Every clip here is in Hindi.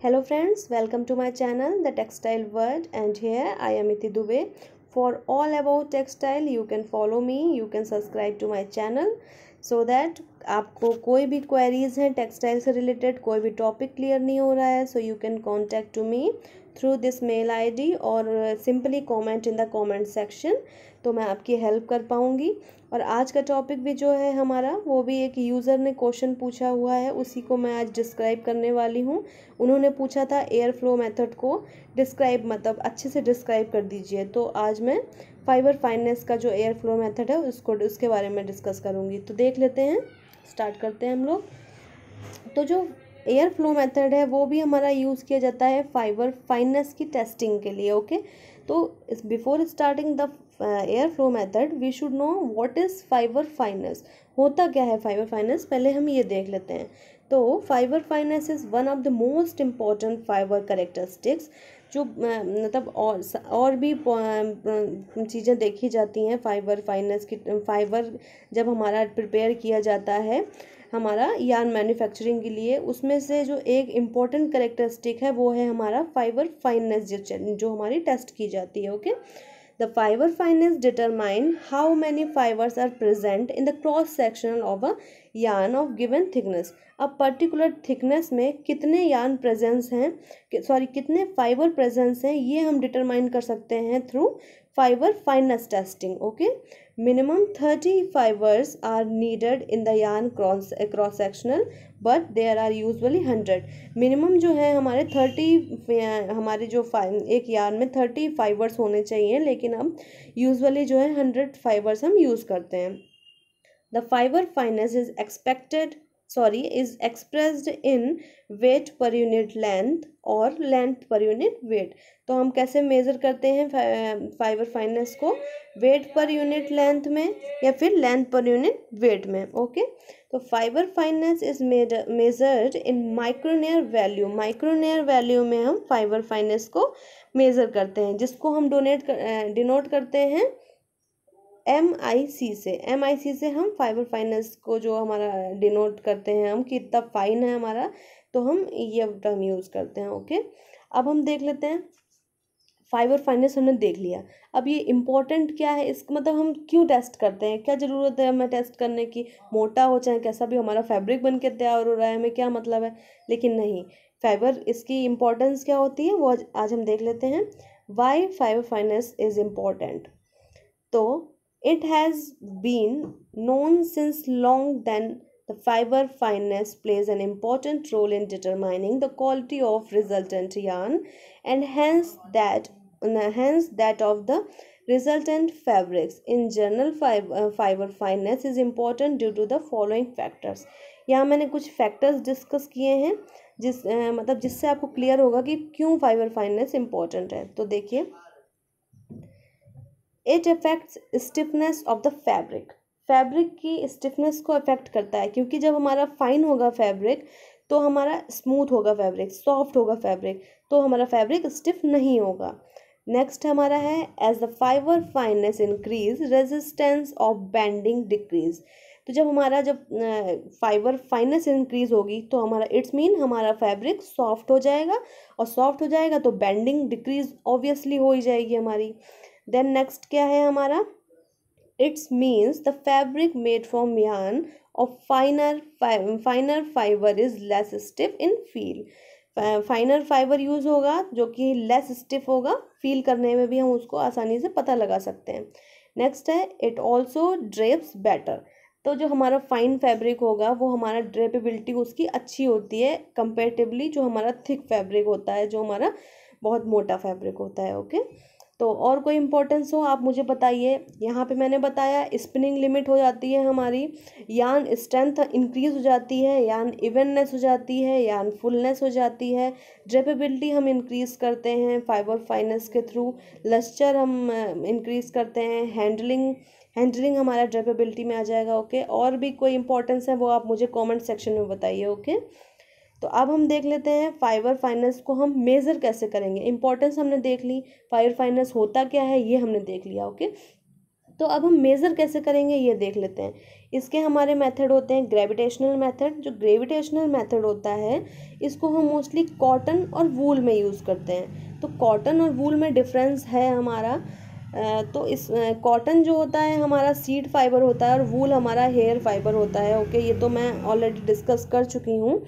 Hello friends, welcome to my channel The Textile World, and here I am Iti Dubey. For all about textile you can follow me, you can subscribe to my channel so that आपको कोई भी queries हैं textile से related, कोई भी topic clear नहीं हो रहा है, so you can contact to me through this mail ID और simply comment in the comment section, तो मैं आपकी हेल्प कर पाऊँगी। और आज का टॉपिक भी जो है हमारा वो भी एक यूज़र ने क्वेश्चन पूछा हुआ है, उसी को मैं आज डिस्क्राइब करने वाली हूँ। उन्होंने पूछा था एयर फ्लो मेथड को डिस्क्राइब, मतलब अच्छे से डिस्क्राइब कर दीजिए। तो आज मैं फाइबर फाइनेस का जो एयर फ्लो मेथड है उसके बारे में डिस्कस करूँगी। तो देख लेते हैं, स्टार्ट करते हैं हम लोग। तो जो एयर फ्लो मेथड है वो भी हमारा यूज़ किया जाता है फाइबर फाइनेस की टेस्टिंग के लिए। ओके, तो before starting the air flow method we should know what is fibre fineness. होता क्या है फाइबर फाइनेस, पहले हम ये देख लेते हैं। तो fibre fineness is one of the most important fibre characteristics. जो मतलब और भी चीज़ें देखी जाती हैं फाइबर फाइनेस की। फाइबर जब हमारा प्रिपेयर किया जाता है हमारा यार्न मैन्युफैक्चरिंग के लिए, उसमें से जो एक इम्पॉर्टेंट करेक्टरिस्टिक है वो है हमारा फाइबर फाइनेस, जो हमारी टेस्ट की जाती है। Okay, the fiber fineness determine how many fibers are present in the cross section of a yarn of given thickness। अब पर्टिकुलर थिकनेस में कितने यार्न प्रेजेंस हैं, कितने फाइबर प्रेजेंस हैं, ये हम डिटरमाइन कर सकते हैं through fibre finance testing. Okay, minimum 30 fibers are needed in the yarn cross sectional but there are usually 100। Minimum जो है हमारे 30 हमारे जो एक यार्न में 30 फाइबर्स होने चाहिए, लेकिन हम यूजुअली जो है 100 फाइबर्स हम यूज़ करते हैं। The fibre fineness is expressed in weight per unit length और लेंथ पर यूनिट वेट। तो हम कैसे मेज़र करते हैं फाइबर फाइनेस को, वेट पर यूनिट लेंथ में या फिर लेंथ पर यूनिट वेट में। ओके, तो fibre fineness is measured in micronaire value. Micronaire value में हम फाइबर फाइनेस को मेज़र करते हैं, जिसको हम डिनोट करते हैं MIC से। MIC से हम फाइबर फाइनेस को जो हमारा डिनोट करते हैं हम कितना फाइन है हमारा, तो हम ये टर्म यूज़ करते हैं। ओके, अब हम देख लेते हैं फाइबर फाइनेस हमने देख लिया। अब ये इम्पोर्टेंट क्या है, इसका मतलब हम क्यों टेस्ट करते हैं, क्या ज़रूरत है हमें टेस्ट करने की, मोटा हो चाहे कैसा भी हमारा फैब्रिक बन के तैयार हो रहा है, हमें क्या मतलब है। लेकिन नहीं, फाइबर इसकी इम्पोर्टेंस क्या होती है वो आज हम देख लेते हैं। Why fibre fineness is important. तो it has been known since long that the fiber fineness plays an important role in determining the quality of resultant yarn and hence that of the resultant fabrics. In general, fiber fineness is important due to the following factors। यहाँ मैंने कुछ फैक्टर्स डिस्कस किए हैं मतलब जिससे आपको क्लियर होगा कि क्यों फाइबर फाइनेस इम्पोर्टेंट है। तो देखिए, it affects stiffness of the fabric. Fabric की स्टिफनेस को अफेक्ट करता है, क्योंकि जब हमारा फाइन होगा फैब्रिक तो हमारा स्मूथ होगा फैब्रिक, सॉफ्ट होगा फैब्रिक, तो हमारा फैब्रिक स्टिफ नहीं होगा। नेक्स्ट हमारा है as the fibre fineness increase resistance of bending decrease. तो जब फाइबर फाइनेस इंक्रीज होगी तो हमारा इट्स मीन हमारा फैब्रिक सॉफ्ट हो जाएगा, और सॉफ्ट हो जाएगा तो बेंडिंग डिक्रीज ऑब्वियसली हो ही जाएगी हमारी। देन नेक्स्ट क्या है हमारा, it's means the fabric made from yarn of फाइनर fibre is less stiff in feel. फाइनर fibre use होगा जो कि लेस स्टिफ होगा, फील करने में भी हम उसको आसानी से पता लगा सकते हैं। नेक्स्ट है इट ऑल्सो ड्रेप्स बेटर। तो जो हमारा फाइन फैब्रिक होगा वो हमारा ड्रेपेबिलिटी उसकी अच्छी होती है कंपेरेटिवली जो हमारा थिक फैब्रिक होता है, जो हमारा बहुत मोटा फैब्रिक होता है। ओके, तो और कोई इंपॉर्टेंस हो आप मुझे बताइए। यहाँ पे मैंने बताया स्पिनिंग लिमिट हो जाती है हमारी, यार्न स्ट्रेंथ इंक्रीज हो जाती है, यार्न इवननेस हो जाती है, यार्न फुलनेस हो जाती है, ड्रेपेबिलिटी हम इंक्रीज करते हैं फाइबर फाइनेस के थ्रू, लस्चर हम इंक्रीज करते हैं, हैंडलिंग हमारा ड्रेपेबिलिटी में आ जाएगा। ओके, और भी कोई इंपॉर्टेंस है वो आप मुझे कॉमेंट सेक्शन में बताइए। ओके, तो अब हम देख लेते हैं फाइबर फाइनेस को हम मेज़र कैसे करेंगे। इंपॉर्टेंस हमने देख ली, फाइबर फाइनेस होता क्या है ये हमने देख लिया। ओके, तो अब हम मेज़र कैसे करेंगे ये देख लेते हैं। इसके हमारे मेथड होते हैं ग्रेविटेशनल मेथड। जो ग्रेविटेशनल मेथड होता है इसको हम मोस्टली कॉटन और वूल में यूज़ करते हैं। तो कॉटन और वूल में डिफरेंस है हमारा। तो इस कॉटन जो होता है हमारा सीड फाइबर होता है और वूल हमारा हेयर फाइबर होता है। ओके, ये तो मैं ऑलरेडी डिस्कस कर चुकी हूँ।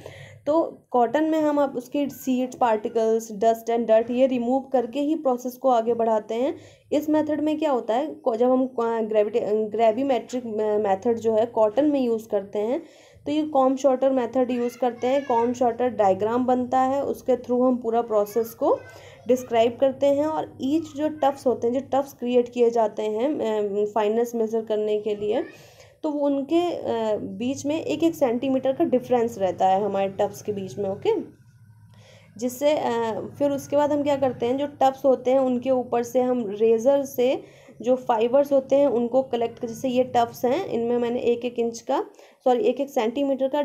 तो कॉटन में हम अब उसके seeds, particles, dust and dirt ये रिमूव करके ही प्रोसेस को आगे बढ़ाते हैं। इस मेथड में क्या होता है, जब हम ग्रेविमेट्रिक मेथड जो है कॉटन में यूज़ करते हैं तो ये कॉम शॉर्टर मेथड यूज़ करते हैं। कॉम शॉर्टर डायग्राम बनता है, उसके थ्रू हम पूरा प्रोसेस को डिस्क्राइब करते हैं। और ईच जो टफ्स होते हैं, जो टफ्स क्रिएट किए जाते हैं फाइननेस मेज़र करने के लिए, तो वो उनके बीच में 1-1 सेंटीमीटर का डिफरेंस रहता है हमारे टफ्स के बीच में। ओके, जिससे फिर उसके बाद हम क्या करते हैं, जो टफ्स होते हैं उनके ऊपर से हम रेज़र से जो फाइबर्स होते हैं उनको कलेक्ट कर, जैसे ये टफ्स हैं इनमें मैंने 1-1 इंच का 1-1 सेंटीमीटर का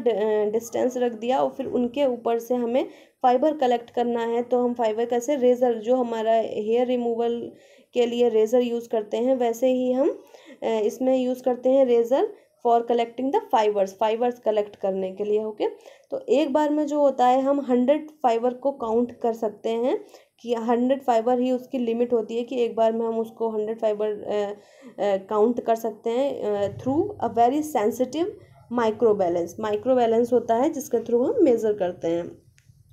डिस्टेंस रख दिया और फिर उनके ऊपर से हमें फाइबर कलेक्ट करना है। तो हम फाइबर कैसे, रेज़र जो हमारा हेयर रिमूवल के लिए रेज़र यूज़ करते हैं वैसे ही हम इसमें यूज़ करते हैं razor for collecting the fibres collect करने के लिए। ओके, तो एक बार में जो होता है हम 100 फाइबर को काउंट कर सकते हैं कि 100 फाइबर ही उसकी लिमिट होती है कि एक बार में हम उसको 100 फाइबर काउंट कर सकते हैं through a very sensitive micro balance होता है जिसके थ्रू हम मेज़र करते हैं।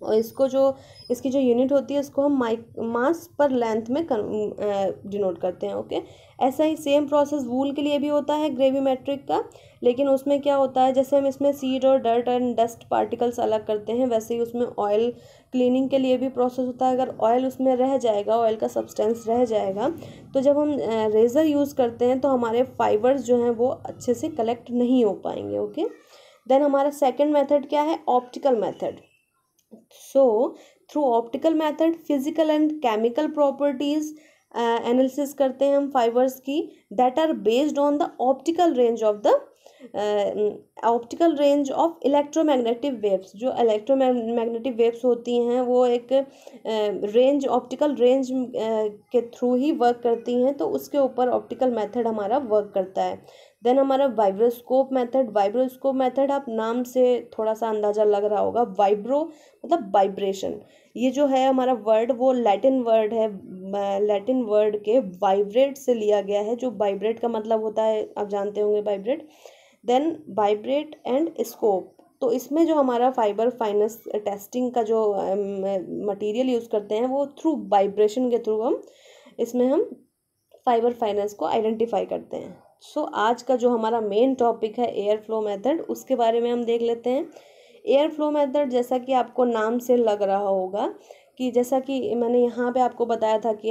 और इसकी जो यूनिट होती है इसको हम मास पर लेंथ में डिनोट करते हैं। ओके, ऐसा ही सेम प्रोसेस वूल के लिए भी होता है ग्रेविमेट्रिक का, लेकिन उसमें क्या होता है, जैसे हम इसमें सीड और डर्ट एंड डस्ट पार्टिकल्स अलग करते हैं वैसे ही उसमें ऑयल क्लीनिंग के लिए भी प्रोसेस होता है। अगर ऑयल उसमें रह जाएगा, ऑयल का सब्सटेंस रह जाएगा, तो जब हम रेज़र यूज़ करते हैं तो हमारे फाइबर्स जो हैं वो अच्छे से कलेक्ट नहीं हो पाएंगे। ओके, देन हमारा सेकेंड मेथड क्या है, optical method. So, through optical method, physical and chemical properties analysis करते हैं हम फाइबर्स की, that are based on the optical range of electromagnetic waves. जो इलेक्ट्रोमैग्नेटिक वेव्स होती हैं वो एक ऑप्टिकल रेंज के थ्रू ही वर्क करती हैं, तो उसके ऊपर ऑप्टिकल मेथड हमारा वर्क करता है। देन हमारा वाइब्रोस्कोप मेथड आप नाम से थोड़ा सा अंदाज़ा लग रहा होगा, वाइब्रो मतलब वाइब्रेशन। ये जो है हमारा वर्ड वो लैटिन वर्ड है, लैटिन वर्ड के वाइब्रेट से लिया गया है। जो वाइब्रेट का मतलब होता है आप जानते होंगे, vibrate. Then vibrate and scope, तो इसमें जो हमारा फाइबर फाइनेंस टेस्टिंग का जो मटेरियल यूज़ करते हैं वो थ्रू वाइब्रेशन के थ्रू हम फाइबर फाइनेंस को आइडेंटिफाई करते हैं। सो आज का जो हमारा मेन टॉपिक है एयर फ्लो मेथड, उसके बारे में हम देख लेते हैं। एयर फ्लो मेथड जैसा कि आपको नाम से लग रहा होगा कि जैसा कि मैंने यहाँ पे आपको बताया था कि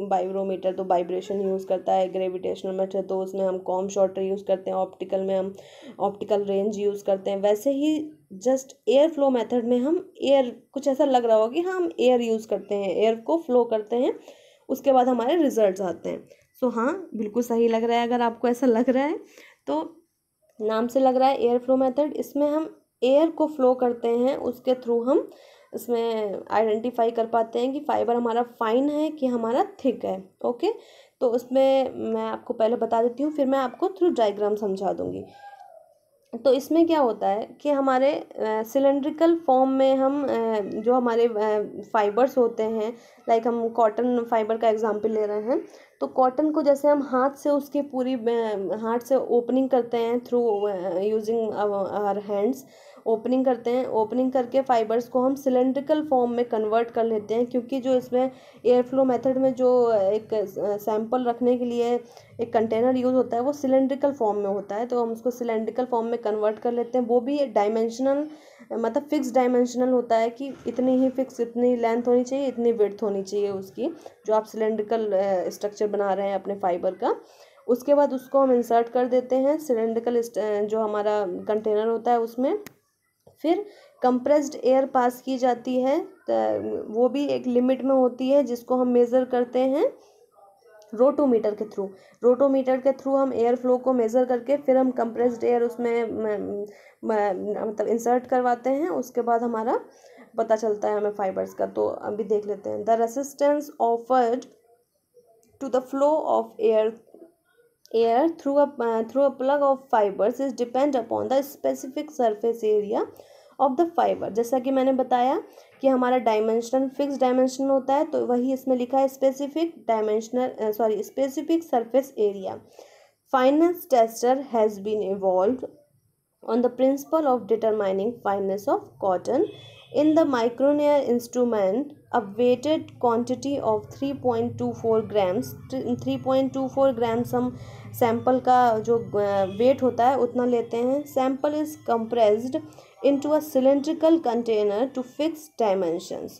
वाइब्रोमीटर तो वाइब्रेशन यूज़ करता है, ग्रेविटेशनल मेथड तो उसमें हम कॉम शॉर्टर यूज़ करते हैं, ऑप्टिकल में हम ऑप्टिकल रेंज यूज़ करते हैं। वैसे ही जस्ट एयर फ्लो मेथड में हम एयर, कुछ ऐसा लग रहा होगा कि हाँ हम एयर यूज़ करते हैं, एयर को फ्लो करते हैं, उसके बाद हमारे रिजल्ट्स आते हैं। सो हाँ, बिल्कुल सही लग रहा है। अगर आपको ऐसा लग रहा है तो नाम से लग रहा है एयर फ्लो मेथड। इसमें हम एयर को फ्लो करते हैं, उसके थ्रू हम इसमें आइडेंटिफाई कर पाते हैं कि फाइबर हमारा फाइन है कि हमारा थिक है। ओके, तो उसमें मैं आपको पहले बता देती हूँ, फिर मैं आपको थ्रू डायग्राम समझा दूँगी। तो इसमें क्या होता है कि हमारे सिलेंड्रिकल फॉर्म में हम जो हमारे फाइबर्स होते हैं, लाइक हम कॉटन फाइबर का एग्जांपल ले रहे हैं, तो कॉटन को जैसे हम हाथ से उसकी पूरी हाथ से ओपनिंग करते हैं through using our hands, opening करते हैं, ओपनिंग करके फाइबर्स को हम सिलेंड्रिकल फॉर्म में कन्वर्ट कर लेते हैं। क्योंकि जो इसमें एयर फ्लो मेथड में जो एक सैंपल रखने के लिए एक कंटेनर यूज़ होता है वो सिलेंड्रिकल फॉर्म में होता है, तो हम उसको सिलेंड्रिकल फॉर्म में कन्वर्ट कर लेते हैं। वो भी डायमेंशनल मतलब फिक्स डायमेंशनल होता है कि इतनी ही फिक्स, इतनी लेंथ होनी चाहिए, इतनी विड्थ होनी चाहिए उसकी, जो आप सिलेंड्रिकल स्ट्रक्चर बना रहे हैं अपने फाइबर का। उसके बाद उसको हम इंसर्ट कर देते हैं सिलेंड्रिकल जो हमारा कंटेनर होता है उसमें। फिर कंप्रेस्ड एयर पास की जाती है, वो भी एक लिमिट में होती है, जिसको हम मेज़र करते हैं रोटोमीटर के थ्रू हम एयर फ्लो को मेज़र करके फिर हम कंप्रेस्ड एयर उसमें मतलब इंसर्ट करवाते हैं। उसके बाद हमारा पता चलता है हमें फाइबर्स का। तो अभी देख लेते हैं। The resistance offered to the flow of air air through a plug of fibers is depend upon the specific surface area of the fiber। जैसा कि मैंने बताया कि हमारा डायमेंशनल फिक्स डायमेंशन होता है, तो वही इसमें लिखा है specific surface area. Fineness tester has been evolved on the principle of determining fineness of cotton. In the microneer instrument, a weighted quantity of 3.24 grams 3.24 grams हम सैंपल का जो वेट होता है उतना लेते हैं। Sample is compressed into a cylindrical container to fix dimensions।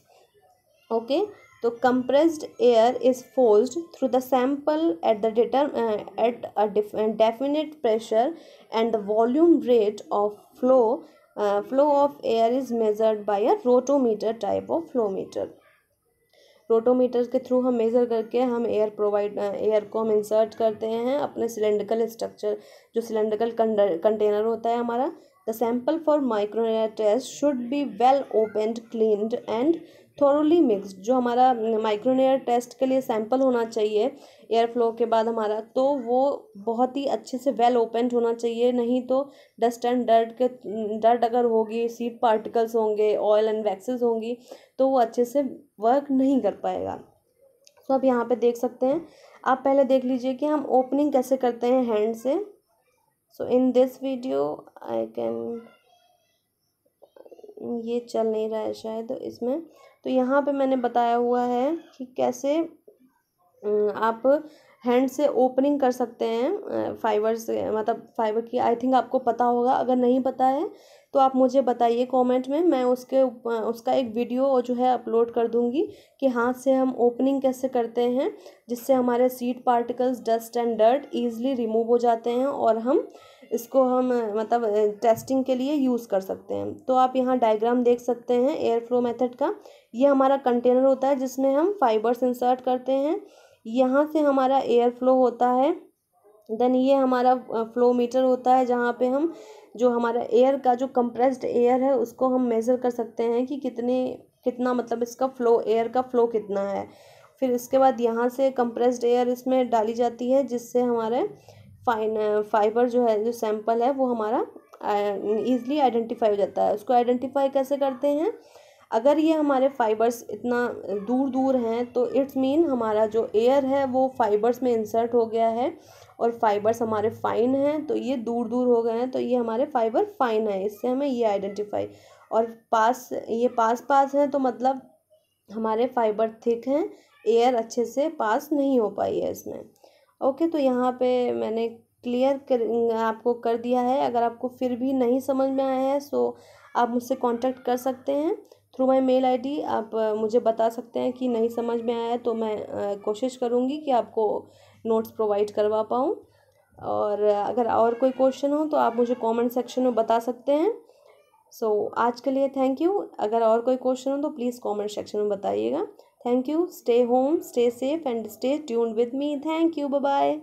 Okay, तो compressed air is forced through the sample at a definite pressure, and the volume rate of flow of air is measured by a rotometer type of flow meter। Rotometer के थ्रू हम मेज़र करके हम एयर को हम इंसर्ट करते हैं अपने सिलेंड्रिकल स्ट्रक्चर, जो सिलेंड्रिकल कंटेनर होता है हमारा। The sample for micronaire test should be well opened, cleaned and thoroughly mixed. जो हमारा माइक्रोनेयर टेस्ट के लिए सैंपल होना चाहिए एयर फ्लो के बाद हमारा, तो वो बहुत ही अच्छे से वेल ओपनड होना चाहिए, नहीं तो डस्ट एंड डर्ट अगर होगी, सीड पार्टिकल्स होंगे, ऑयल एंड वैक्सेस होंगी, तो वो अच्छे से वर्क नहीं कर पाएगा। तो आप यहाँ पे देख सकते हैं, आप पहले देख लीजिए कि हम ओपनिंग कैसे करते हैं हैंड से। So in this video I can, ये चल नहीं रहा है शायद इसमें, तो यहाँ पे मैंने बताया हुआ है कि कैसे आप हैंड से ओपनिंग कर सकते हैं फाइबर से, मतलब फाइबर की। आई थिंक आपको पता होगा, अगर नहीं पता है तो आप मुझे बताइए कमेंट में, मैं उसका एक वीडियो जो है अपलोड कर दूंगी कि हाथ से हम ओपनिंग कैसे करते हैं, जिससे हमारे seed particles, dust and dirt easily remove हो जाते हैं और हम इसको मतलब टेस्टिंग के लिए यूज़ कर सकते हैं। तो आप यहाँ डायग्राम देख सकते हैं एयर फ्लो मेथड का। ये हमारा कंटेनर होता है जिसमें हम फाइबर्स इंसर्ट करते हैं, यहाँ से हमारा एयर फ्लो होता है। देन ये हमारा फ्लो मीटर होता है, जहाँ पे हम जो हमारा एयर का जो कंप्रेस्ड एयर है उसको हम मेज़र कर सकते हैं कि कितना मतलब इसका फ्लो, एयर का फ्लो कितना है। फिर इसके बाद यहाँ से कंप्रेस्ड एयर इसमें डाली जाती है, जिससे हमारे फाइबर जो है, जो सैंपल है वो हमारा ईजिली आइडेंटिफाई हो जाता है। उसको आइडेंटिफाई कैसे करते हैं, अगर ये हमारे फाइबर्स इतना दूर दूर हैं तो इट्स मीन हमारा जो एयर है वो फाइबर्स में इंसर्ट हो गया है, और फाइबर्स हमारे फाइन हैं तो ये दूर दूर हो गए हैं, तो ये हमारे फाइबर फाइन है। इससे हमें ये आइडेंटिफाई, और पास हैं तो मतलब हमारे फाइबर थिक हैं, एयर अच्छे से पास नहीं हो पाई है इसमें। ओके, तो यहाँ पे मैंने आपको कर दिया है। अगर आपको फिर भी नहीं समझ में आया है सो आप मुझसे कांटेक्ट कर सकते हैं थ्रू माय मेल आईडी। आप मुझे बता सकते हैं कि नहीं समझ में आया है, तो मैं कोशिश करूँगी कि आपको नोट्स प्रोवाइड करवा पाऊँ। और अगर और कोई क्वेश्चन हो तो आप मुझे कमेंट सेक्शन में बता सकते हैं। सो आज के लिए थैंक यू। अगर और कोई क्वेश्चन हो तो प्लीज़ कमेंट सेक्शन में बताइएगा। Thank you. Stay home, stay safe and stay tuned with me. Thank you, bye bye.